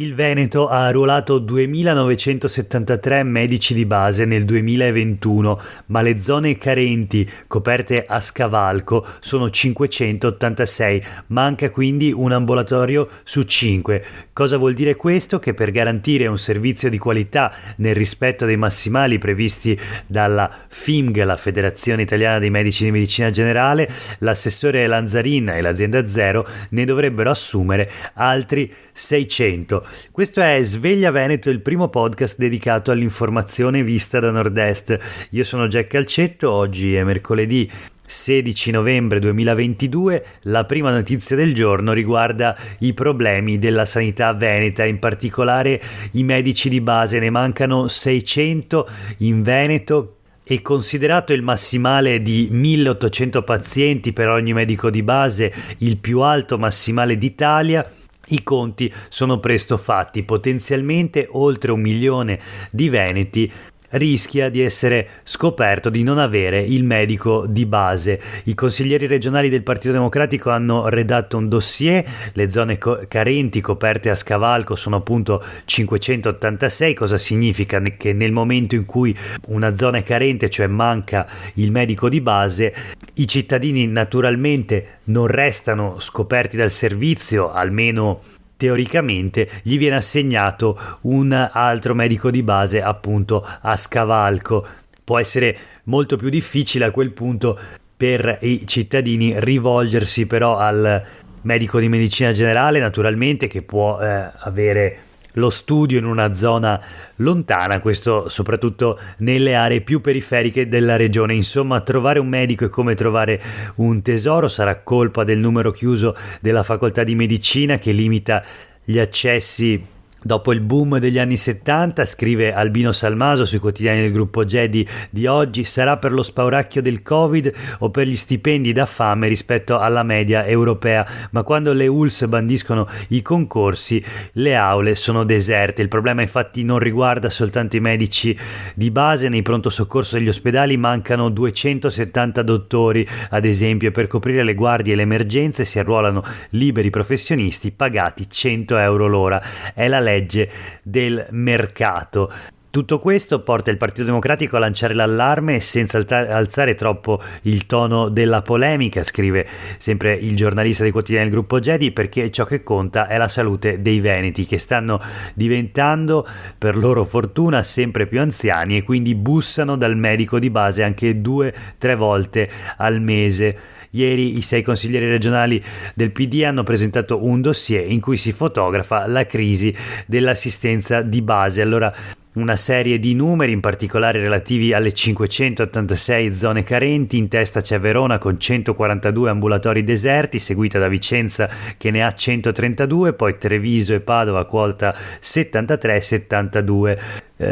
Il Veneto ha arruolato 2.973 medici di base nel 2021, ma le zone carenti coperte a scavalco sono 586, manca quindi un ambulatorio su 5. Cosa vuol dire questo? Che per garantire un servizio di qualità nel rispetto dei massimali previsti dalla FIMG, la Federazione Italiana dei Medici di Medicina Generale, l'assessore Lanzarin e l'azienda Zero ne dovrebbero assumere altri 600. Questo è Sveglia Veneto, il primo podcast dedicato all'informazione vista da Nord-Est. Io sono Jack Calcetto, oggi è mercoledì 16 novembre 2022. La prima notizia del giorno riguarda i problemi della sanità veneta, in particolare i medici di base. Ne mancano 600 in Veneto e considerato il massimale di 1.800 pazienti per ogni medico di base, il più alto massimale d'Italia, i conti sono presto fatti. Potenzialmente oltre 1 milione di veneti rischia di essere scoperto di non avere il medico di base. I consiglieri regionali del Partito Democratico hanno redatto un dossier. Le zone carenti coperte a scavalco sono appunto 586. Cosa significa? Che nel momento in cui una zona è carente, cioè manca il medico di base, i cittadini naturalmente non restano scoperti dal servizio, almeno teoricamente gli viene assegnato un altro medico di base appunto a scavalco. Può essere molto più difficile a quel punto per i cittadini rivolgersi però al medico di medicina generale, naturalmente, che può avere lo studio in una zona lontana, questo soprattutto nelle aree più periferiche della regione. Insomma, trovare un medico è come trovare un tesoro. Sarà colpa del numero chiuso della facoltà di medicina che limita gli accessi dopo il boom degli anni 70, scrive Albino Salmaso sui quotidiani del gruppo Gedi di oggi. Sarà per lo spauracchio del Covid o per gli stipendi da fame rispetto alla media europea, ma quando le ULSS bandiscono i concorsi le aule sono deserte. Il problema infatti non riguarda soltanto i medici di base. Nei pronto soccorso degli ospedali mancano 270 dottori, ad esempio, e per coprire le guardie e le emergenze si arruolano liberi professionisti pagati 100 euro l'ora. È la legge del mercato. Tutto questo porta il Partito Democratico a lanciare l'allarme senza alzare troppo il tono della polemica, scrive sempre il giornalista dei quotidiani del gruppo Gedi, perché ciò che conta è la salute dei veneti, che stanno diventando, per loro fortuna, sempre più anziani e quindi bussano dal medico di base anche 2-3 volte al mese. Ieri i 6 consiglieri regionali del PD hanno presentato un dossier in cui si fotografa la crisi dell'assistenza di base. Allora, una serie di numeri, in particolare relativi alle 586 zone carenti. In testa c'è Verona con 142 ambulatori deserti, seguita da Vicenza che ne ha 132, poi Treviso e Padova quota 73-72.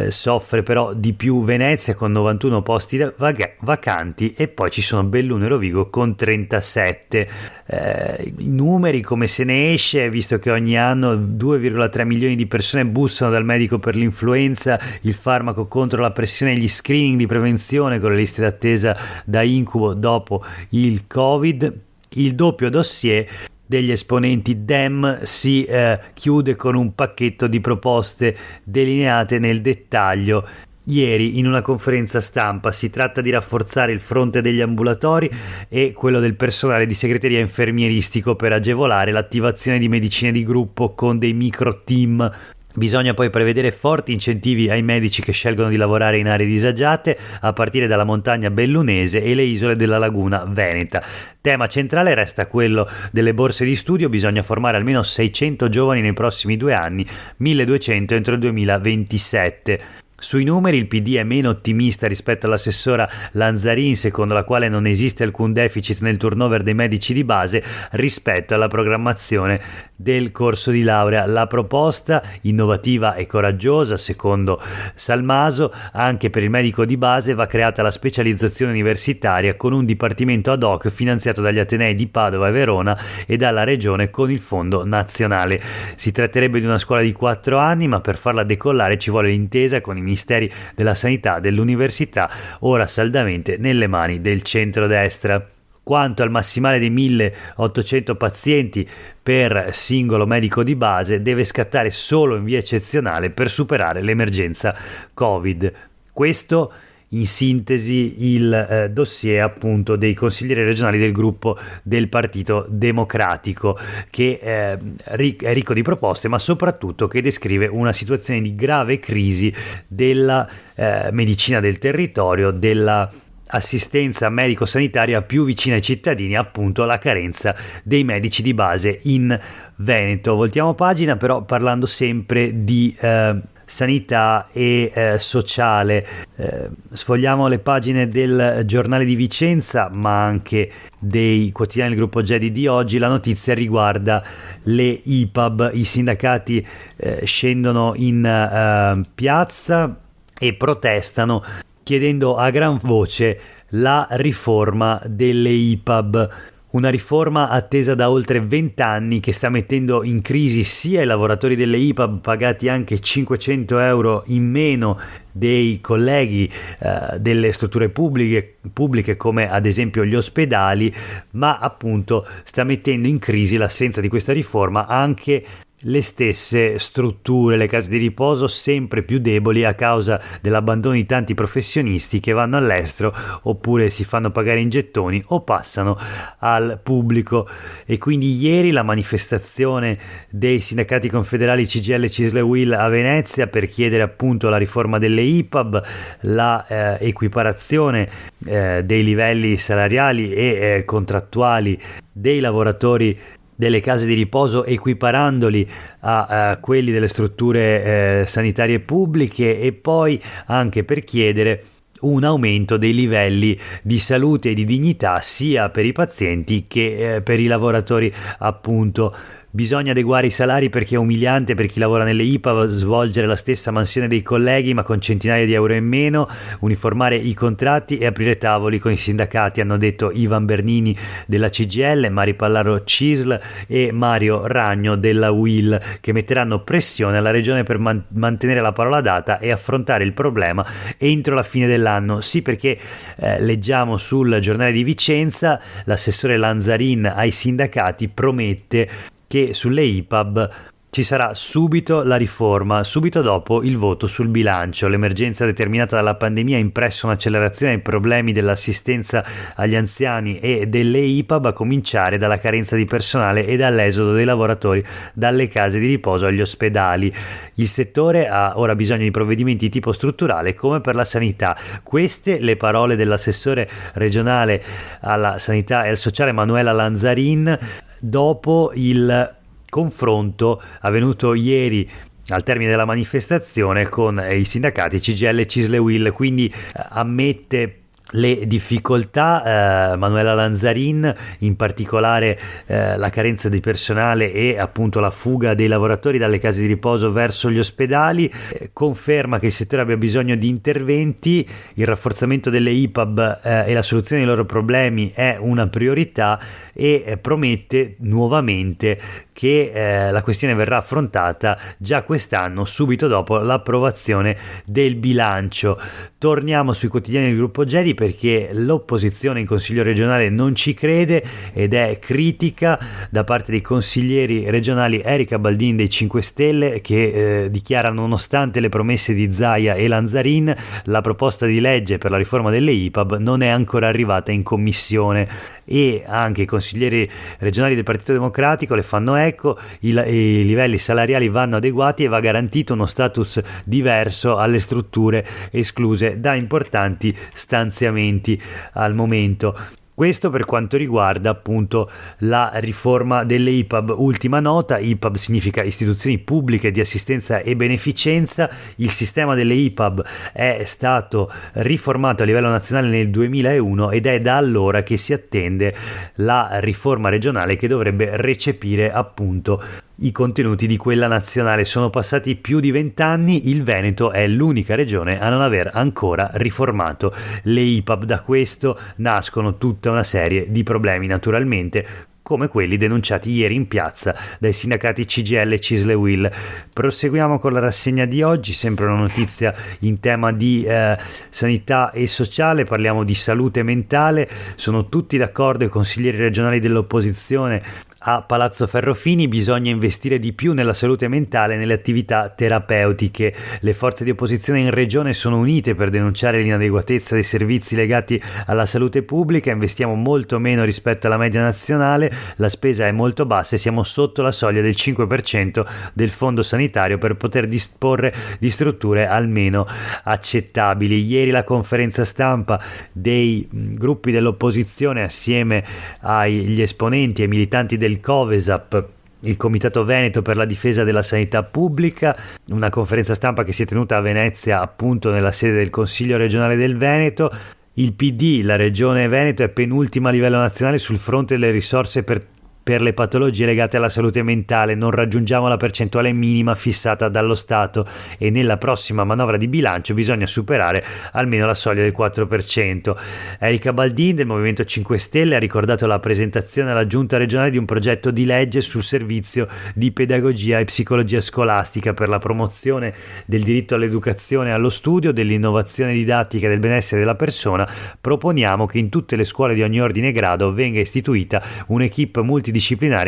Soffre però di più Venezia con 91 posti vacanti, e poi ci sono Belluno e Rovigo con 37. I numeri, come se ne esce, visto che ogni anno 2,3 milioni di persone bussano dal medico per l'influenza, il farmaco contro la pressione e gli screening di prevenzione con le liste d'attesa da incubo dopo il Covid. Il doppio dossier degli esponenti Dem si chiude con un pacchetto di proposte delineate nel dettaglio ieri in una conferenza stampa. Si tratta di rafforzare il fronte degli ambulatori e quello del personale di segreteria infermieristico per agevolare l'attivazione di medicine di gruppo con dei micro team. Bisogna poi prevedere forti incentivi ai medici che scelgono di lavorare in aree disagiate, a partire dalla montagna bellunese e le isole della laguna veneta. Tema centrale resta quello delle borse di studio. Bisogna formare almeno 600 giovani nei prossimi 2 anni, 1.200 entro il 2027. Sui numeri il PD è meno ottimista rispetto all'assessora Lanzarin, secondo la quale non esiste alcun deficit nel turnover dei medici di base rispetto alla programmazione del corso di laurea. La proposta, innovativa e coraggiosa, secondo Salmaso, anche per il medico di base va creata la specializzazione universitaria con un dipartimento ad hoc finanziato dagli Atenei di Padova e Verona e dalla Regione con il Fondo Nazionale. Si tratterebbe di una scuola di 4 anni, ma per farla decollare ci vuole l'intesa con i Ministeri della Sanità, dell'Università, ora saldamente nelle mani del centrodestra. Quanto al massimale di 1800 pazienti per singolo medico di base, deve scattare solo in via eccezionale per superare l'emergenza Covid. Questo in sintesi il dossier appunto dei consiglieri regionali del gruppo del Partito Democratico, che è ricco di proposte, ma soprattutto che descrive una situazione di grave crisi della medicina del territorio, della assistenza medico-sanitaria più vicina ai cittadini, appunto la carenza dei medici di base in Veneto. Voltiamo pagina, però parlando sempre di sanità e sociale. Sfogliamo le pagine del Giornale di Vicenza, ma anche dei quotidiani del gruppo Gedi di oggi. La notizia riguarda le IPAB. I sindacati scendono in piazza e protestano chiedendo a gran voce la riforma delle IPAB. Una riforma attesa da oltre 20 anni che sta mettendo in crisi sia i lavoratori delle IPAB, pagati anche 500 euro in meno dei colleghi delle strutture pubbliche come ad esempio gli ospedali, ma appunto sta mettendo in crisi l'assenza di questa riforma anche le stesse strutture, le case di riposo sempre più deboli a causa dell'abbandono di tanti professionisti che vanno all'estero oppure si fanno pagare in gettoni o passano al pubblico. E quindi ieri la manifestazione dei sindacati confederali CGIL, CISL e UIL a Venezia per chiedere appunto la riforma delle IPAB, la equiparazione dei livelli salariali e contrattuali dei lavoratori delle case di riposo, equiparandoli a quelli delle strutture sanitarie pubbliche, e poi anche per chiedere un aumento dei livelli di salute e di dignità sia per i pazienti che per i lavoratori appunto. Bisogna adeguare i salari perché è umiliante per chi lavora nelle IPA svolgere la stessa mansione dei colleghi ma con centinaia di euro in meno, uniformare i contratti e aprire tavoli con i sindacati, hanno detto Ivan Bernini della CGIL, Mari Pallaro CISL e Mario Ragno della UIL, che metteranno pressione alla regione per mantenere la parola data e affrontare il problema entro la fine dell'anno. Sì, perché leggiamo sul Giornale di Vicenza l'assessore Lanzarin ai sindacati promette che sulle IPAB ci sarà subito la riforma, subito dopo il voto sul bilancio. L'emergenza determinata dalla pandemia ha impresso un'accelerazione ai problemi dell'assistenza agli anziani e delle IPAB, a cominciare dalla carenza di personale e dall'esodo dei lavoratori dalle case di riposo agli ospedali. Il settore ha ora bisogno di provvedimenti di tipo strutturale come per la sanità. Queste le parole dell'assessore regionale alla sanità e al sociale Manuela Lanzarin dopo il confronto avvenuto ieri al termine della manifestazione con i sindacati CGIL, CISL e UIL. Quindi ammette le difficoltà Manuela Lanzarin, in particolare la carenza di personale e appunto la fuga dei lavoratori dalle case di riposo verso gli ospedali, conferma che il settore abbia bisogno di interventi, il rafforzamento delle IPAB e la soluzione dei loro problemi è una priorità, e promette nuovamente che la questione verrà affrontata già quest'anno, subito dopo l'approvazione del bilancio. Torniamo sui quotidiani del gruppo Gedi perché l'opposizione in Consiglio regionale non ci crede ed è critica da parte dei consiglieri regionali Erika Baldin dei 5 Stelle, che dichiarano: nonostante le promesse di Zaia e Lanzarin, la proposta di legge per la riforma delle IPAB non è ancora arrivata in commissione. E anche i consiglieri regionali del Partito Democratico le fanno eco: i livelli salariali vanno adeguati e va garantito uno status diverso alle strutture escluse da importanti stanziamenti al momento. Questo per quanto riguarda appunto la riforma delle IPAB. Ultima nota: IPAB significa istituzioni pubbliche di assistenza e beneficenza. Il sistema delle IPAB è stato riformato a livello nazionale nel 2001 ed è da allora che si attende la riforma regionale che dovrebbe recepire appunto i contenuti di quella nazionale. Sono passati più di 20 anni, il Veneto è l'unica regione a non aver ancora riformato le IPAB. Da questo nascono tutta una serie di problemi, naturalmente, come quelli denunciati ieri in piazza dai sindacati CGIL, CISL e UIL. Proseguiamo con la rassegna di oggi, sempre una notizia in tema di sanità e sociale, parliamo di salute mentale. Sono tutti d'accordo i consiglieri regionali dell'opposizione a Palazzo Ferrofini: bisogna investire di più nella salute mentale e nelle attività terapeutiche. Le forze di opposizione in regione sono unite per denunciare l'inadeguatezza dei servizi legati alla salute pubblica. Investiamo molto meno rispetto alla media nazionale, la spesa è molto bassa e siamo sotto la soglia del 5% del fondo sanitario per poter disporre di strutture almeno accettabili. Ieri la conferenza stampa dei gruppi dell'opposizione assieme agli esponenti e militanti del Covesap, il Comitato Veneto per la difesa della sanità pubblica, una conferenza stampa che si è tenuta a Venezia, appunto nella sede del Consiglio regionale del Veneto. Il PD, la regione Veneto, è penultima a livello nazionale sul fronte delle risorse per le patologie legate alla salute mentale. Non raggiungiamo la percentuale minima fissata dallo Stato e nella prossima manovra di bilancio bisogna superare almeno la soglia del 4%. Erika Baldin del Movimento 5 Stelle ha ricordato la presentazione alla Giunta regionale di un progetto di legge sul servizio di pedagogia e psicologia scolastica per la promozione del diritto all'educazione e allo studio, dell'innovazione didattica e del benessere della persona. Proponiamo che in tutte le scuole di ogni ordine e grado venga istituita un'equipe multidisciplinare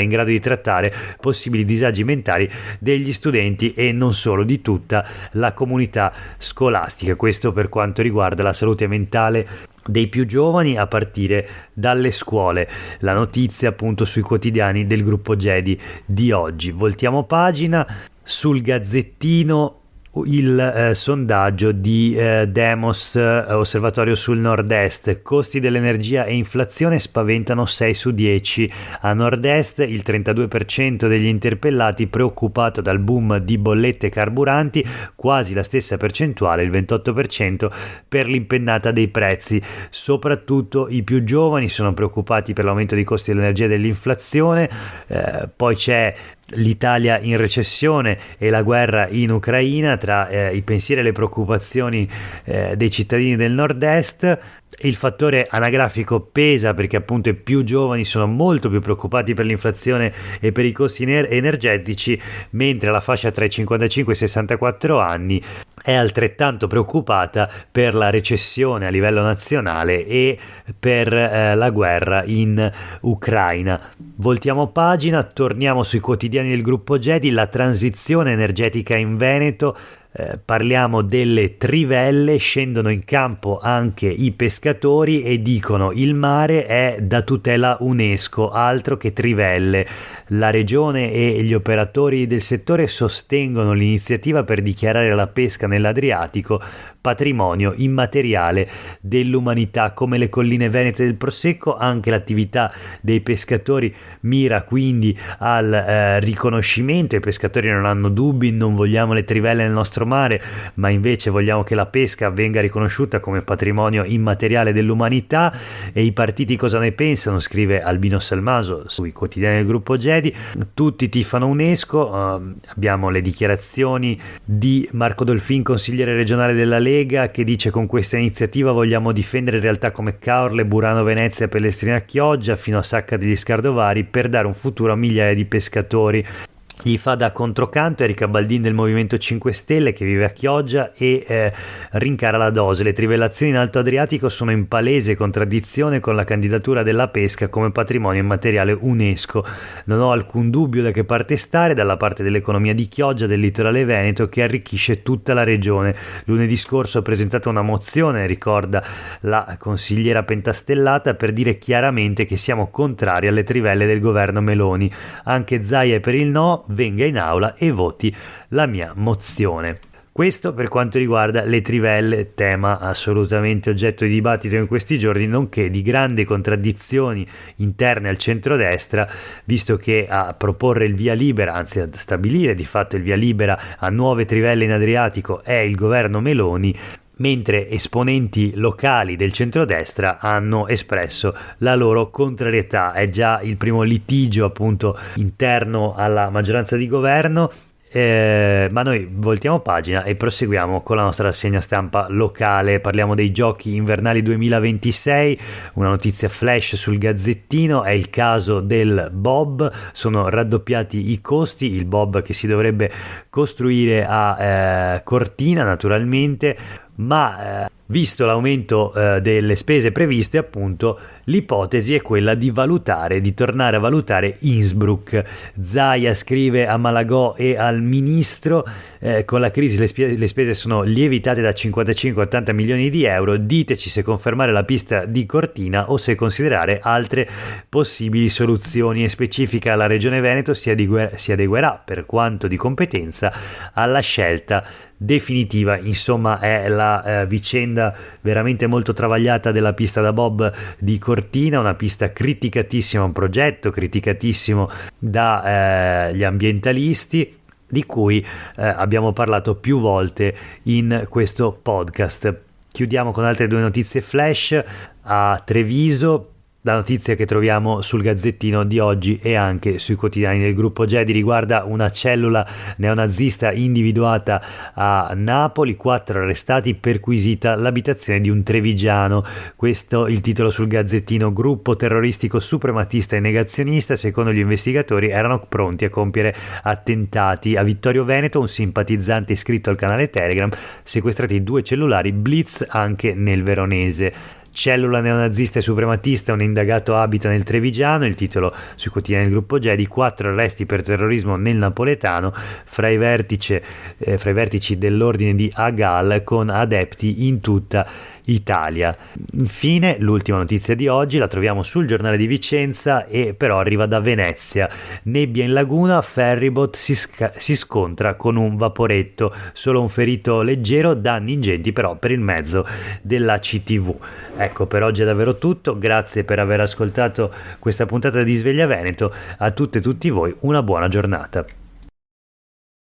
in grado di trattare possibili disagi mentali degli studenti e non solo, di tutta la comunità scolastica. Questo per quanto riguarda la salute mentale dei più giovani a partire dalle scuole. La notizia appunto sui quotidiani del gruppo Gedi di oggi. Voltiamo pagina. Sul Gazzettino il sondaggio di Demos, osservatorio sul nord-est: costi dell'energia e inflazione spaventano 6 su 10. A nord-est il 32% degli interpellati preoccupato dal boom di bollette e carburanti, quasi la stessa percentuale, il 28%, per l'impennata dei prezzi. Soprattutto i più giovani sono preoccupati per l'aumento dei costi dell'energia e dell'inflazione. Poi c'è l'Italia in recessione e la guerra in Ucraina, tra i pensieri e le preoccupazioni dei cittadini del nord-est. Il fattore anagrafico pesa perché appunto i più giovani sono molto più preoccupati per l'inflazione e per i costi energetici, mentre la fascia tra i 55 e i 64 anni è altrettanto preoccupata per la recessione a livello nazionale e per la guerra in Ucraina. Voltiamo pagina, torniamo sui quotidiani del gruppo Gedi. La transizione energetica in Veneto. Parliamo delle trivelle, scendono in campo anche i pescatori e dicono: il mare è da tutela UNESCO, altro che trivelle. La regione e gli operatori del settore sostengono l'iniziativa per dichiarare la pesca nell'Adriatico patrimonio immateriale dell'umanità. Come le colline venete del Prosecco, anche l'attività dei pescatori mira quindi al riconoscimento. I pescatori non hanno dubbi: non vogliamo le trivelle nel nostro mare, ma invece vogliamo che la pesca venga riconosciuta come patrimonio immateriale dell'umanità. E i partiti cosa ne pensano? Scrive Albino Salmaso sui quotidiani del gruppo Gedi. Tutti tifano UNESCO. Abbiamo le dichiarazioni di Marco Dolfin, consigliere regionale della Lega, che dice: con questa iniziativa vogliamo difendere realtà come Caorle, Burano Venezia, Pellestrina Chioggia fino a Sacca degli Scardovari per dare un futuro a migliaia di pescatori. Gli fa da controcanto Erika Baldin del Movimento 5 Stelle, che vive a Chioggia e rincara la dose. Le trivellazioni in Alto Adriatico sono in palese contraddizione con la candidatura della pesca come patrimonio immateriale UNESCO. Non ho alcun dubbio da che parte stare: dalla parte dell'economia di Chioggia, del litorale veneto, che arricchisce tutta la regione. Lunedì scorso ho presentato una mozione, ricorda la consigliera pentastellata, per dire chiaramente che siamo contrari alle trivelle del governo Meloni. Anche Zaia è per il no, venga in aula e voti la mia mozione. Questo per quanto riguarda le trivelle, tema assolutamente oggetto di dibattito in questi giorni, nonché di grandi contraddizioni interne al centrodestra, visto che a proporre il via libera, anzi a stabilire di fatto il via libera a nuove trivelle in Adriatico, è il governo Meloni, mentre esponenti locali del centrodestra hanno espresso la loro contrarietà. È già il primo litigio appunto interno alla maggioranza di governo. Ma noi voltiamo pagina e proseguiamo con la nostra rassegna stampa locale. Parliamo dei giochi invernali 2026, una notizia flash sul Gazzettino, è il caso del Bob, sono raddoppiati i costi, il Bob che si dovrebbe costruire a Cortina naturalmente, ma visto l'aumento delle spese previste, appunto, l'ipotesi è quella di tornare a valutare Innsbruck. Zaia scrive a Malagò e al ministro, con la crisi le spese sono lievitate da 55 a 80 milioni di euro, diteci se confermare la pista di Cortina o se considerare altre possibili soluzioni, e specifica la Regione Veneto si adeguerà per quanto di competenza alla scelta definitiva. Insomma, è la vicenda veramente molto travagliata della pista da bob di Cortina, una pista criticatissima, un progetto criticatissimo dagli ambientalisti, di cui abbiamo parlato più volte in questo podcast. Chiudiamo con altre due notizie flash. A Treviso, la notizia che troviamo sul Gazzettino di oggi e anche sui quotidiani del gruppo Gedi riguarda una cellula neonazista individuata a Napoli, 4 arrestati, perquisita l'abitazione di un trevigiano. Questo il titolo sul Gazzettino: gruppo terroristico suprematista e negazionista, secondo gli investigatori erano pronti a compiere attentati. A Vittorio Veneto, un simpatizzante iscritto al canale Telegram, sequestrati 2 cellulari blitz anche nel veronese. Cellula neonazista e suprematista, un indagato abita nel Trevigiano, il titolo sui quotidiani del gruppo Gedi, 4 arresti per terrorismo nel napoletano, fra i vertici dell'ordine di Agal con adepti in tutta Italia. Infine, l'ultima notizia di oggi la troviamo sul Giornale di Vicenza e però arriva da Venezia. Nebbia in laguna, ferryboat si scontra con un vaporetto, solo un ferito leggero, danni ingenti però per il mezzo della CTV. Ecco, per oggi è davvero tutto, grazie per aver ascoltato questa puntata di Sveglia Veneto, a tutte e tutti voi una buona giornata.